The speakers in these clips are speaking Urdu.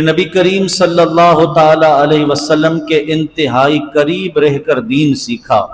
نبی کریم صلی اللہ تعالی علیہ وسلم کے انتہائی قریب رہ کر دین سیکھا۔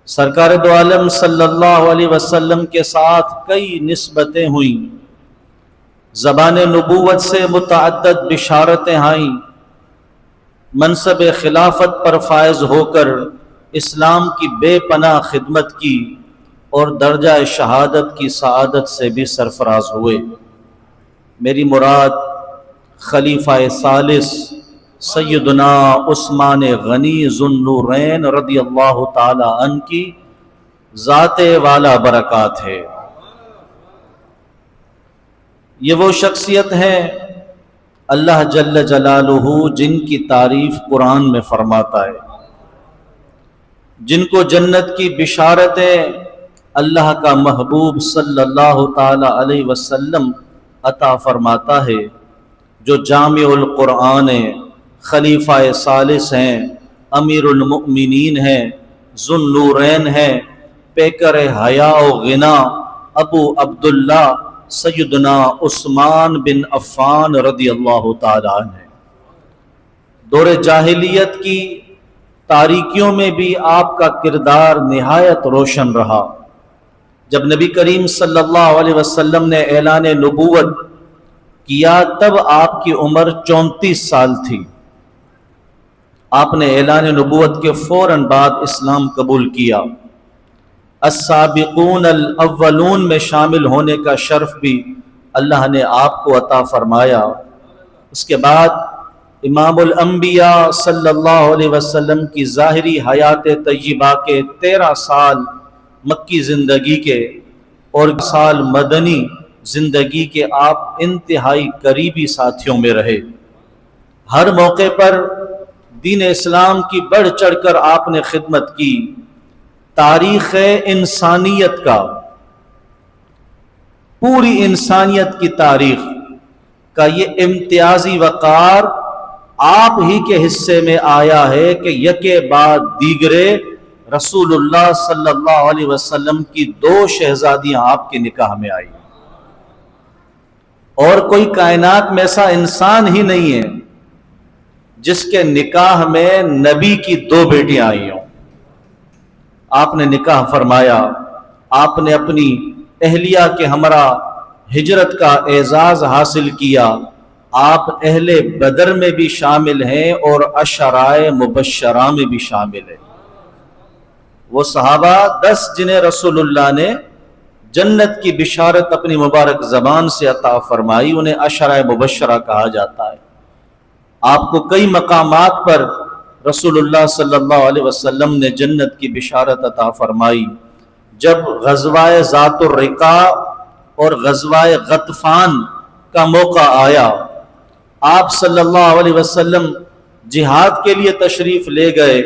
سرکار دو عالم صلی اللہ علیہ وسلم کے ساتھ کئی نسبتیں ہوئیں، زبان نبوت سے متعدد بشارتیں آئیں، منصب خلافت پر فائز ہو کر اسلام کی بے پناہ خدمت کی اور درجہ شہادت کی سعادت سے بھی سرفراز ہوئے۔ میری مراد خلیفہ ثالث سیدنا عثمان غنی ذو النورین رضی اللہ تعالی عنہ کی ذات والا برکات ہے۔ یہ وہ شخصیت ہے اللہ جل جلالہ جن کی تعریف قرآن میں فرماتا ہے، جن کو جنت کی بشارتیں اللہ کا محبوب صلی اللہ تعالی علیہ وسلم عطا فرماتا ہے، جو جامع القرآن ہیں، خلیفہ ثالث ہیں، امیر المؤمنین ہیں، ذو النورین ہیں، پیکر حیا و غنا ابو عبداللہ سیدنا عثمان بن عفان رضی اللہ تعالی عنہ ہیں۔ دور جاہلیت کی تاریکیوں میں بھی آپ کا کردار نہایت روشن رہا۔ جب نبی کریم صلی اللہ علیہ وسلم نے اعلان نبوت کیا تب آپ کی عمر 34 سال تھی۔ آپ نے اعلان نبوت کے فوراً بعد اسلام قبول کیا۔ السابقون الاولون میں شامل ہونے کا شرف بھی اللہ نے آپ کو عطا فرمایا۔ اس کے بعد امام الانبیاء صلی اللہ علیہ وسلم کی ظاہری حیات طیبہ کے 13 سال مکی زندگی کے اور سال مدنی زندگی کے آپ انتہائی قریبی ساتھیوں میں رہے۔ ہر موقع پر دین اسلام کی بڑھ چڑھ کر آپ نے خدمت کی۔ تاریخ انسانیت کا، پوری انسانیت کی تاریخ کا یہ امتیازی وقار آپ ہی کے حصے میں آیا ہے کہ یکے بعد دیگرے رسول اللہ صلی اللہ علیہ وسلم کی 2 شہزادیاں آپ کے نکاح میں آئی، اور کوئی کائنات میں ایسا انسان ہی نہیں ہے جس کے نکاح میں نبی کی 2 بیٹیاں آئی ہوں۔ آپ نے نکاح فرمایا، آپ نے اپنی اہلیہ کے ہمراہ ہجرت کا اعزاز حاصل کیا۔ آپ اہل بدر میں بھی شامل ہیں اور عشرائے مبشرہ میں بھی شامل ہیں۔ وہ صحابہ 10 جنہیں رسول اللہ نے جنت کی بشارت اپنی مبارک زبان سے عطا فرمائی، انہیں عشرائے مبشرہ کہا جاتا ہے۔ آپ کو کئی مقامات پر رسول اللہ صلی اللہ علیہ وسلم نے جنت کی بشارت عطا فرمائی۔ جب غزوہ ذات الرقاع اور غزوہ غطفان کا موقع آیا، آپ صلی اللہ علیہ وسلم جہاد کے لیے تشریف لے گئے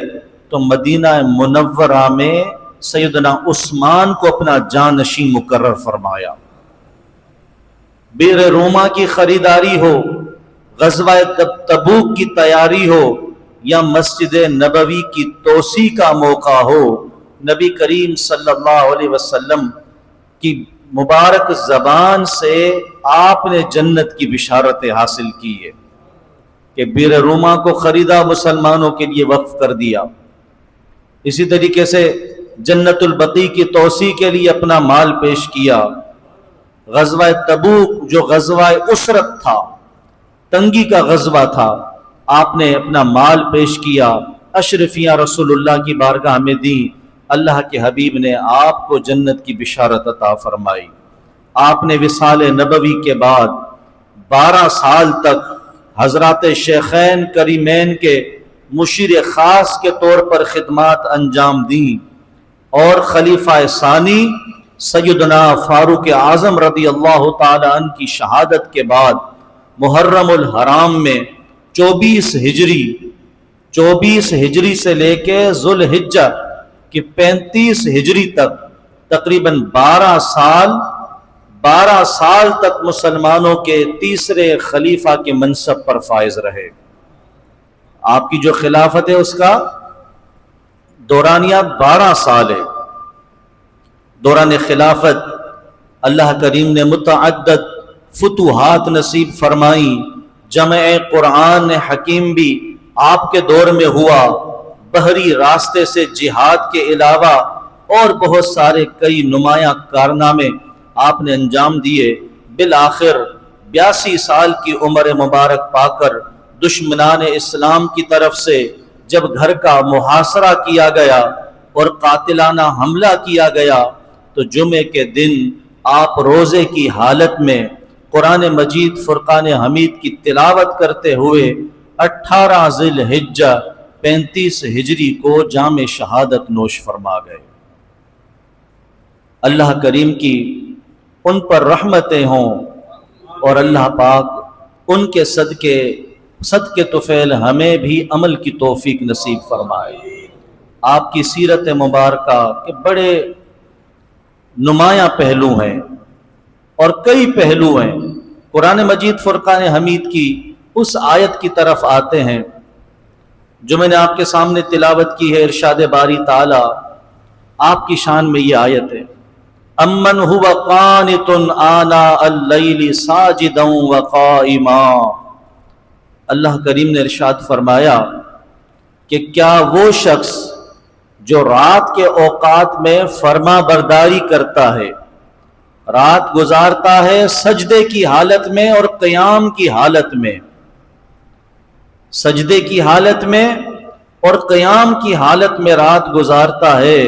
تو مدینہ منورہ میں سیدنا عثمان کو اپنا جانشین مقرر فرمایا۔ بئر روما کی خریداری ہو، غزوہ تبوک کی تیاری ہو یا مسجد نبوی کی توسیع کا موقع ہو، نبی کریم صلی اللہ علیہ وسلم کی مبارک زبان سے آپ نے جنت کی بشارتیں حاصل کی ہے کہ بئر روما کو خریدا، مسلمانوں کے لیے وقف کر دیا۔ اسی طریقے سے جنت البقیع کی توسیع کے لیے اپنا مال پیش کیا۔ غزوہ تبوک جو غزوہ اسرت تھا، تنگی کا غزوہ تھا، آپ نے اپنا مال پیش کیا، اشرفیاں رسول اللہ کی بارگاہ میں دی۔ اللہ کے حبیب نے آپ کو جنت کی بشارت عطا فرمائی۔ آپ نے وصال نبوی کے بعد 12 سال تک حضرات شیخین کریمین کے مشیر خاص کے طور پر خدمات انجام دیں، اور خلیفہ ثانی سیدنا فاروق اعظم رضی اللہ تعالی عنہ کی شہادت کے بعد محرم الحرام میں 24 ہجری سے لے کے ذوالحجہ کی 35 ہجری تک تقریباً 12 سال تک مسلمانوں کے تیسرے خلیفہ کے منصب پر فائز رہے۔ آپ کی جو خلافت ہے اس کا دورانیہ 12 سال ہے۔ دوران خلافت اللہ کریم نے متعدد فتوحات نصیب فرمائیں، جمع قرآن حکیم بھی آپ کے دور میں ہوا، بحری راستے سے جہاد کے علاوہ اور بہت سارے کئی نمایاں کارنامے آپ نے انجام دیے۔ بالآخر 82 سال کی عمر مبارک پا کر دشمنان اسلام کی طرف سے جب گھر کا محاصرہ کیا گیا اور قاتلانہ حملہ کیا گیا تو جمعے کے دن آپ روزے کی حالت میں قرآن مجید فرقان حمید کی تلاوت کرتے ہوئے 18 ذی الحجہ 35 ہجری کو جام شہادت نوش فرما گئے۔ اللہ کریم کی ان پر رحمتیں ہوں اور اللہ پاک ان کے صدقے طفیل ہمیں بھی عمل کی توفیق نصیب فرمائے۔ آپ کی سیرت مبارکہ کے بڑے نمایاں پہلو ہیں اور کئی پہلو ہیں۔ قرآن مجید فرقان حمید کی اس آیت کی طرف آتے ہیں جو میں نے آپ کے سامنے تلاوت کی ہے۔ ارشاد باری تعالی آپ کی شان میں یہ آیت ہے، امن هو قانت آناء اللیل ساجدا وقائما۔ اللہ کریم نے ارشاد فرمایا کہ کیا وہ شخص جو رات کے اوقات میں فرما برداری کرتا ہے، رات گزارتا ہے سجدے کی حالت میں اور قیام کی حالت میں، سجدے کی حالت میں اور قیام کی حالت میں رات گزارتا ہے،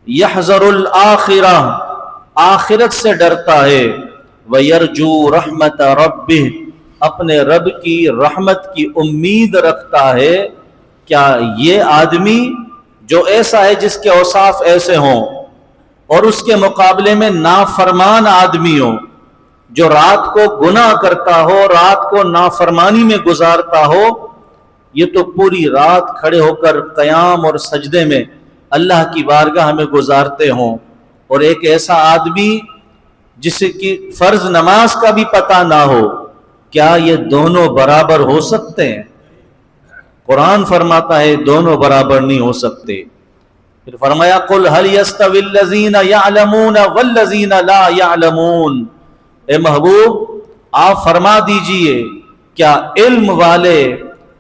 یحذر الآخرہ، آخرت سے ڈرتا ہے، ویرجو رحمت ربہ، اپنے رب کی رحمت کی امید رکھتا ہے۔ کیا یہ آدمی جو ایسا ہے جس کے اوصاف ایسے ہوں اور اس کے مقابلے میں نافرمان آدمی ہو جو رات کو گناہ کرتا ہو، رات کو نافرمانی میں گزارتا ہو، یہ تو پوری رات کھڑے ہو کر قیام اور سجدے میں اللہ کی بارگاہ میں گزارتے ہوں، اور ایک ایسا آدمی جسے کی فرض نماز کا بھی پتہ نہ ہو، کیا یہ دونوں برابر ہو سکتے ہیں؟ قرآن فرماتا ہے دونوں برابر نہیں ہو سکتے۔ پھر فرمایا قل هل يستوي الذين يعلمون والذين لا يعلمون، اے محبوب آپ فرما دیجئے کیا علم والے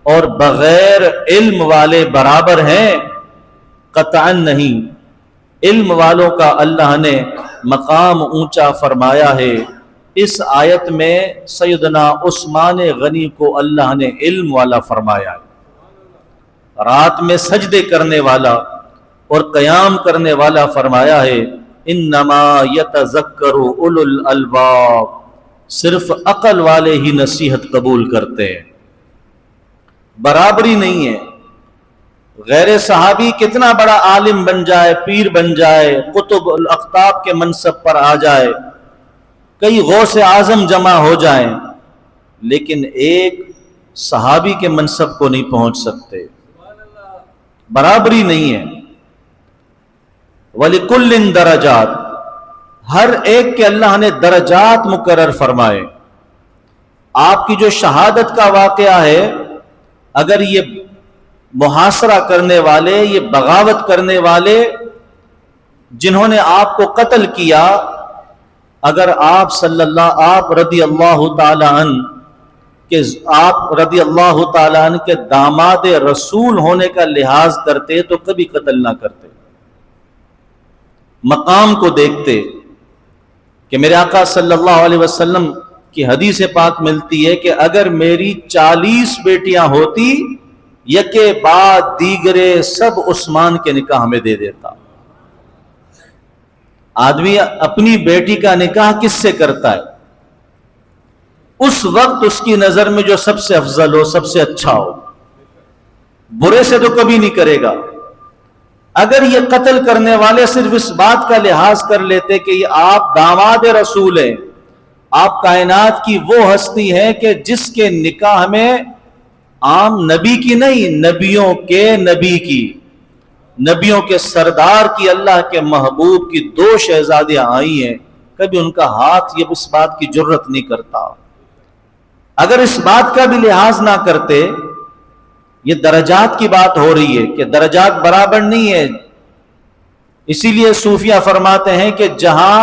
اور بغیر علم والے برابر ہیں؟ قطعاً نہیں۔ علم والوں کا اللہ نے مقام اونچا فرمایا ہے۔ اس آیت میں سیدنا عثمان غنی کو اللہ نے علم والا فرمایا ہے، رات میں سجدے کرنے والا اور قیام کرنے والا فرمایا ہے۔ انما یتذکر اولو الالباب، صرف عقل والے ہی نصیحت قبول کرتے ہیں، برابری نہیں ہے۔ غیر صحابی کتنا بڑا عالم بن جائے، پیر بن جائے، قطب الاقطاب کے منصب پر آ جائے، کئی غوث اعظم جمع ہو جائیں، لیکن ایک صحابی کے منصب کو نہیں پہنچ سکتے، برابری نہیں ہے۔ وَلِكُلٍّ درجات، ہر ایک کے اللہ نے درجات مقرر فرمائے۔ آپ کی جو شہادت کا واقعہ ہے، اگر یہ محاصرہ کرنے والے، یہ بغاوت کرنے والے جنہوں نے آپ کو قتل کیا، اگر آپ رضی اللہ تعالی عنہ کہ آپ رضی اللہ تعالی عنہ کے داماد رسول ہونے کا لحاظ کرتے تو کبھی قتل نہ کرتے، مقام کو دیکھتے کہ میرے آقا صلی اللہ علیہ وسلم کی حدیث پاک ملتی ہے کہ اگر میری 40 بیٹیاں ہوتی، یکے بعد دیگرے سب عثمان کے نکاح میں دے دیتا۔ آدمی اپنی بیٹی کا نکاح کس سے کرتا ہے؟ اس وقت اس کی نظر میں جو سب سے افضل ہو، سب سے اچھا ہو، برے سے تو کبھی نہیں کرے گا۔ اگر یہ قتل کرنے والے صرف اس بات کا لحاظ کر لیتے کہ یہ آپ داماد رسول ہیں، آپ کائنات کی وہ ہستی ہیں کہ جس کے نکاح میں عام نبی کی نہیں، نبیوں کے نبی کی، نبیوں کے سردار کی، اللہ کے محبوب کی 2 شہزادیاں آئی ہیں، کبھی ان کا ہاتھ یہ اس بات کی جرت نہیں کرتا۔ اگر اس بات کا بھی لحاظ نہ کرتے، یہ درجات کی بات ہو رہی ہے کہ درجات برابر نہیں ہے۔ اسی لیے صوفیہ فرماتے ہیں کہ جہاں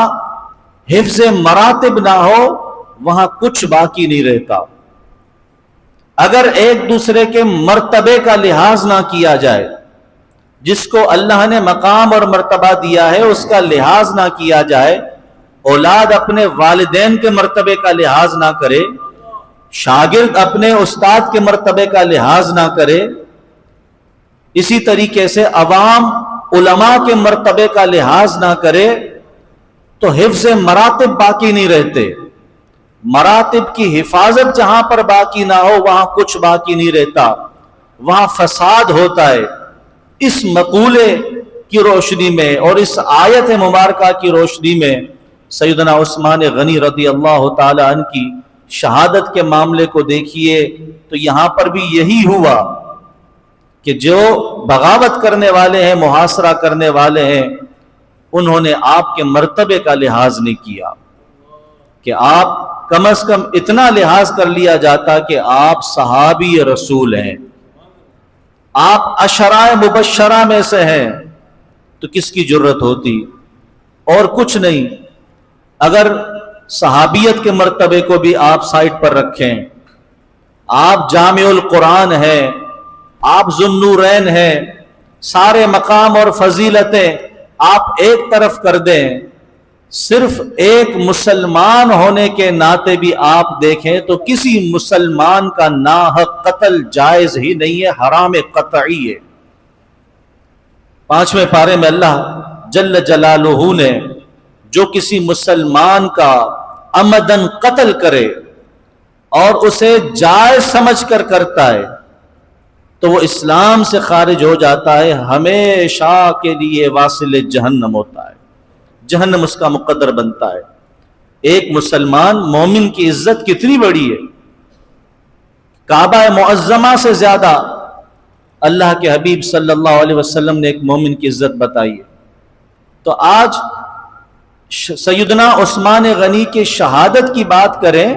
حفظ مراتب نہ ہو وہاں کچھ باقی نہیں رہتا۔ اگر ایک دوسرے کے مرتبے کا لحاظ نہ کیا جائے، جس کو اللہ نے مقام اور مرتبہ دیا ہے اس کا لحاظ نہ کیا جائے، اولاد اپنے والدین کے مرتبے کا لحاظ نہ کرے، شاگرد اپنے استاد کے مرتبے کا لحاظ نہ کرے، اسی طریقے سے عوام علماء کے مرتبے کا لحاظ نہ کرے، تو حفظ مراتب باقی نہیں رہتے۔ مراتب کی حفاظت جہاں پر باقی نہ ہو وہاں کچھ باقی نہیں رہتا، وہاں فساد ہوتا ہے۔ اس مقولے کی روشنی میں اور اس آیت مبارکہ کی روشنی میں سیدنا عثمان غنی رضی اللہ تعالی عنہ کی شہادت کے معاملے کو دیکھیے تو یہاں پر بھی یہی ہوا کہ جو بغاوت کرنے والے ہیں، محاصرہ کرنے والے ہیں، انہوں نے آپ کے مرتبے کا لحاظ نہیں کیا کہ آپ کم از کم اتنا لحاظ کر لیا جاتا کہ آپ صحابی رسول ہیں، آپ عشرائے مبشرہ میں سے ہیں، تو کس کی جرت ہوتی؟ اور کچھ نہیں، اگر صحابیت کے مرتبے کو بھی آپ سائٹ پر رکھیں، آپ جامع القرآن ہیں، آپ ذو النورین ہیں، سارے مقام اور فضیلتیں آپ ایک طرف کر دیں، صرف ایک مسلمان ہونے کے ناطے بھی آپ دیکھیں تو کسی مسلمان کا ناحق قتل جائز ہی نہیں ہے، حرام قطعی ہے۔ 5ویں پارے میں اللہ جل جلالہ نے جو کسی مسلمان کا عمدن قتل کرے اور اسے جائز سمجھ کر کرتا ہے تو وہ اسلام سے خارج ہو جاتا ہے، ہمیشہ کے لیے واصل جہنم ہوتا ہے، جہنم اس کا مقدر بنتا ہے۔ ایک مسلمان مومن کی عزت کتنی بڑی ہے، کعبہ معظمہ سے زیادہ اللہ کے حبیب صلی اللہ علیہ وسلم نے ایک مومن کی عزت بتائی ہے۔ تو آج سیدنا عثمان غنی کی شہادت کی بات کریں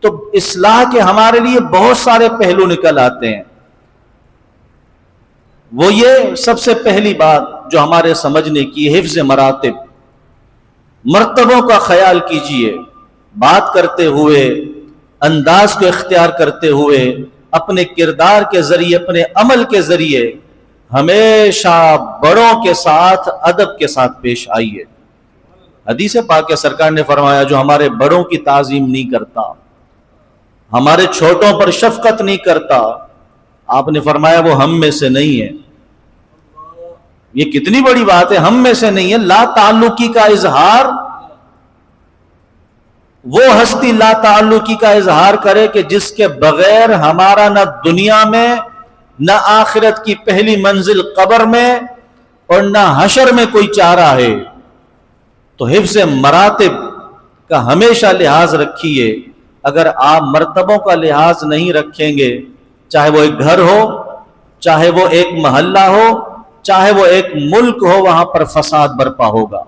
تو اصلاح کے ہمارے لیے بہت سارے پہلو نکل آتے ہیں۔ وہ یہ سب سے پہلی بات جو ہمارے سمجھنے کی، حفظ مراتب، مرتبوں کا خیال کیجئے، بات کرتے ہوئے، انداز کو اختیار کرتے ہوئے، اپنے کردار کے ذریعے، اپنے عمل کے ذریعے ہمیشہ بڑوں کے ساتھ ادب کے ساتھ پیش آئیے۔ حدیث پاک سرکار نے فرمایا جو ہمارے بڑوں کی تعظیم نہیں کرتا، ہمارے چھوٹوں پر شفقت نہیں کرتا، آپ نے فرمایا وہ ہم میں سے نہیں ہے۔ یہ کتنی بڑی بات ہے، ہم میں سے نہیں ہے۔ لا تعلقی کا اظہار، وہ ہستی لا تعلقی کا اظہار کرے کہ جس کے بغیر ہمارا نہ دنیا میں نہ آخرت کی پہلی منزل قبر میں اور نہ حشر میں کوئی چارہ ہے۔ تو حفظ مراتب کا ہمیشہ لحاظ رکھیے۔ اگر آپ مرتبوں کا لحاظ نہیں رکھیں گے، چاہے وہ ایک گھر ہو، چاہے وہ ایک محلہ ہو، چاہے وہ ایک ملک ہو، وہاں پر فساد برپا ہوگا۔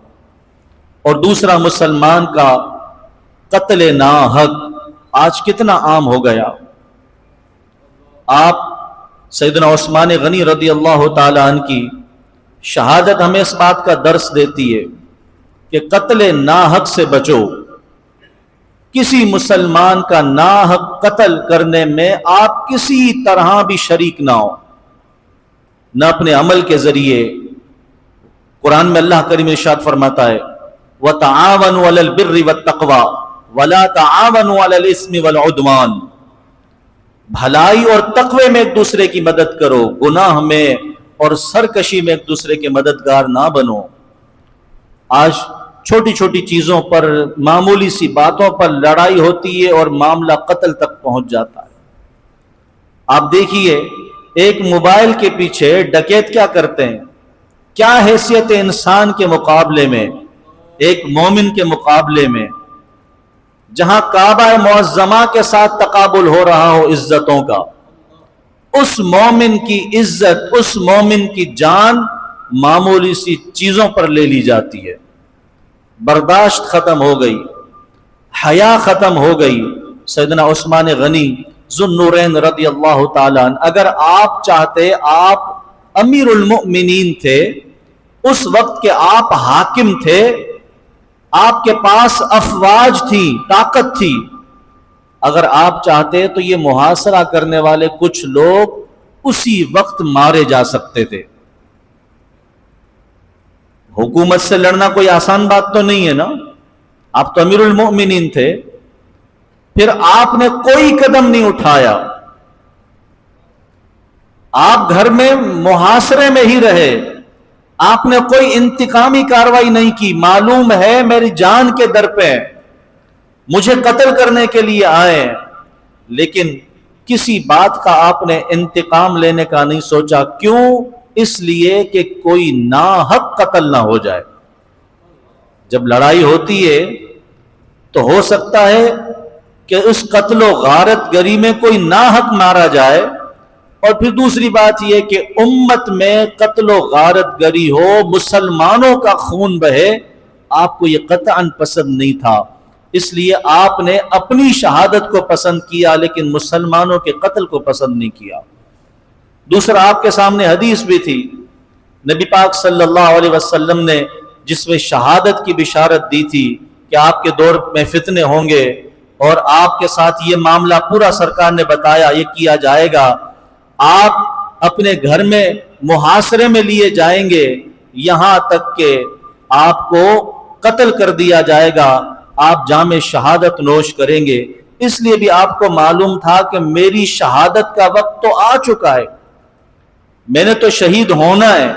اور دوسرا، مسلمان کا قتل ناحق آج کتنا عام ہو گیا۔ آپ سیدنا عثمان غنی رضی اللہ تعالی عنہ کی شہادت ہمیں اس بات کا درس دیتی ہے کہ قتل ناحق سے بچو۔ کسی مسلمان کا ناحق قتل کرنے میں آپ کسی طرح بھی شریک نہ ہو، نہ اپنے عمل کے ذریعے۔ قرآن میں اللہ کریم ارشاد فرماتا ہے وَتَعَاوَنُوا عَلَى الْبِرِّ وَالتَّقْوَى وَلَا تَعَاوَنُوا عَلَى الْإِثْمِ وَالْعُدْوَانِ، بھلائی اور تقوی میں ایک دوسرے کی مدد کرو، گناہ میں اور سرکشی میں ایک دوسرے کے مددگار نہ بنو۔ آج چھوٹی چھوٹی چیزوں پر، معمولی سی باتوں پر لڑائی ہوتی ہے اور معاملہ قتل تک پہنچ جاتا ہے۔ آپ دیکھیے ایک موبائل کے پیچھے ڈکیت کیا کرتے ہیں، کیا حیثیت انسان کے مقابلے میں، ایک مومن کے مقابلے میں، جہاں کعبہ معظمہ کے ساتھ تقابل ہو رہا ہو عزتوں کا، اس مومن کی عزت، اس مومن کی جان معمولی سی چیزوں پر لے لی جاتی ہے۔ برداشت ختم ہو گئی، حیا ختم ہو گئی۔ سیدنا عثمان غنی ذو النورین رضی اللہ تعالیٰ عنہ، اگر آپ چاہتے، آپ امیر المؤمنین تھے، اس وقت کے آپ حاکم تھے، آپ کے پاس افواج تھی، طاقت تھی، اگر آپ چاہتے تو یہ محاصرہ کرنے والے کچھ لوگ اسی وقت مارے جا سکتے تھے۔ حکومت سے لڑنا کوئی آسان بات تو نہیں ہے نا، آپ تو امیر المؤمنین تھے، پھر آپ نے کوئی قدم نہیں اٹھایا، آپ گھر میں محاصرے میں ہی رہے، آپ نے کوئی انتقامی کارروائی نہیں کی۔ معلوم ہے میری جان کے در پہ مجھے قتل کرنے کے لیے آئے، لیکن کسی بات کا آپ نے انتقام لینے کا نہیں سوچا۔ کیوں؟ اس لیے کہ کوئی ناحق قتل نہ ہو جائے۔ جب لڑائی ہوتی ہے تو ہو سکتا ہے کہ اس قتل و غارت گری میں کوئی ناحق مارا جائے، اور پھر دوسری بات یہ کہ امت میں قتل و غارت گری ہو، مسلمانوں کا خون بہے، آپ کو یہ قطعاً پسند نہیں تھا، اس لیے آپ نے اپنی شہادت کو پسند کیا لیکن مسلمانوں کے قتل کو پسند نہیں کیا۔ دوسرا، آپ کے سامنے حدیث بھی تھی، نبی پاک صلی اللہ علیہ وسلم نے جس میں شہادت کی بشارت دی تھی کہ آپ کے دور میں فتنے ہوں گے، اور آپ کے ساتھ یہ معاملہ پورا سرکار نے بتایا، یہ کیا جائے گا، آپ اپنے گھر میں محاصرے میں لیے جائیں گے، یہاں تک کہ آپ کو قتل کر دیا جائے گا، آپ جام شہادت نوش کریں گے۔ اس لیے بھی آپ کو معلوم تھا کہ میری شہادت کا وقت تو آ چکا ہے، میں نے تو شہید ہونا ہے،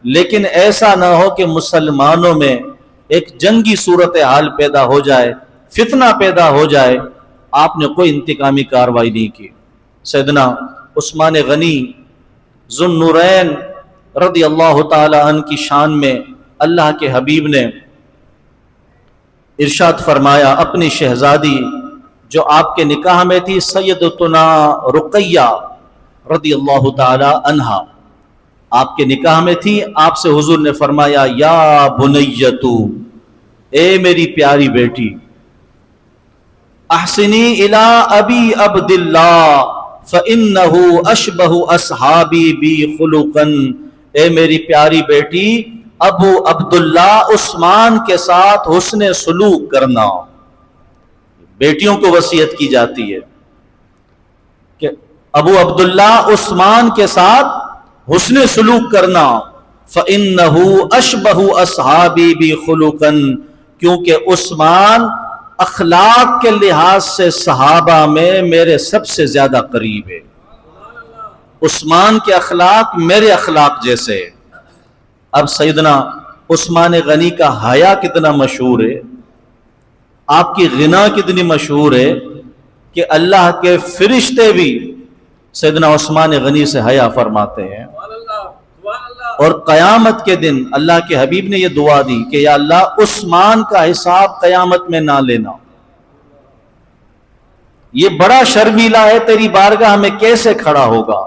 لیکن ایسا نہ ہو کہ مسلمانوں میں ایک جنگی صورتحال پیدا ہو جائے، فتنہ پیدا ہو جائے۔ آپ نے کوئی انتقامی کارروائی نہیں کی۔ سیدنا عثمان غنی ذو النورین رضی اللہ تعالی عنہ کی شان میں اللہ کے حبیب نے ارشاد فرمایا، اپنی شہزادی جو آپ کے نکاح میں تھی، سیدتنا رقیہ رضی اللہ تعالی عنہا، آپ کے نکاح میں تھی، آپ سے حضور نے فرمایا، یا بنیتو، اے میری پیاری بیٹی، احسنی الی ابی عبداللہ فإنہ اشبہ اصحابی بی خلقا، اے میری پیاری بیٹی، ابو عبداللہ عثمان کے ساتھ حسن سلوک کرنا۔ بیٹیوں کو وصیت کی جاتی ہے کہ ابو عبداللہ عثمان کے ساتھ حسن سلوک کرنا، فإنہ اشبہ اصحابی بی خلقا، کیونکہ عثمان اخلاق کے لحاظ سے صحابہ میں میرے سب سے زیادہ قریب ہے۔ عثمان کے اخلاق میرے اخلاق جیسے۔ اب سیدنا عثمان غنی کا حیا کتنا مشہور ہے، آپ کی غنا کتنی مشہور ہے کہ اللہ کے فرشتے بھی سیدنا عثمان غنی سے حیا فرماتے ہیں۔ اور قیامت کے دن اللہ کے حبیب نے یہ دعا دی کہ یا اللہ عثمان کا حساب قیامت میں نہ لینا، یہ بڑا شرمیلا ہے، تیری بارگاہ میں کیسے کھڑا ہوگا۔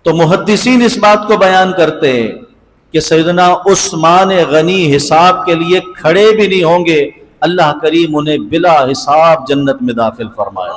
تو محدثین اس بات کو بیان کرتے ہیں کہ سیدنا عثمان غنی حساب کے لیے کھڑے بھی نہیں ہوں گے، اللہ کریم انہیں بلا حساب جنت میں داخل فرمائے۔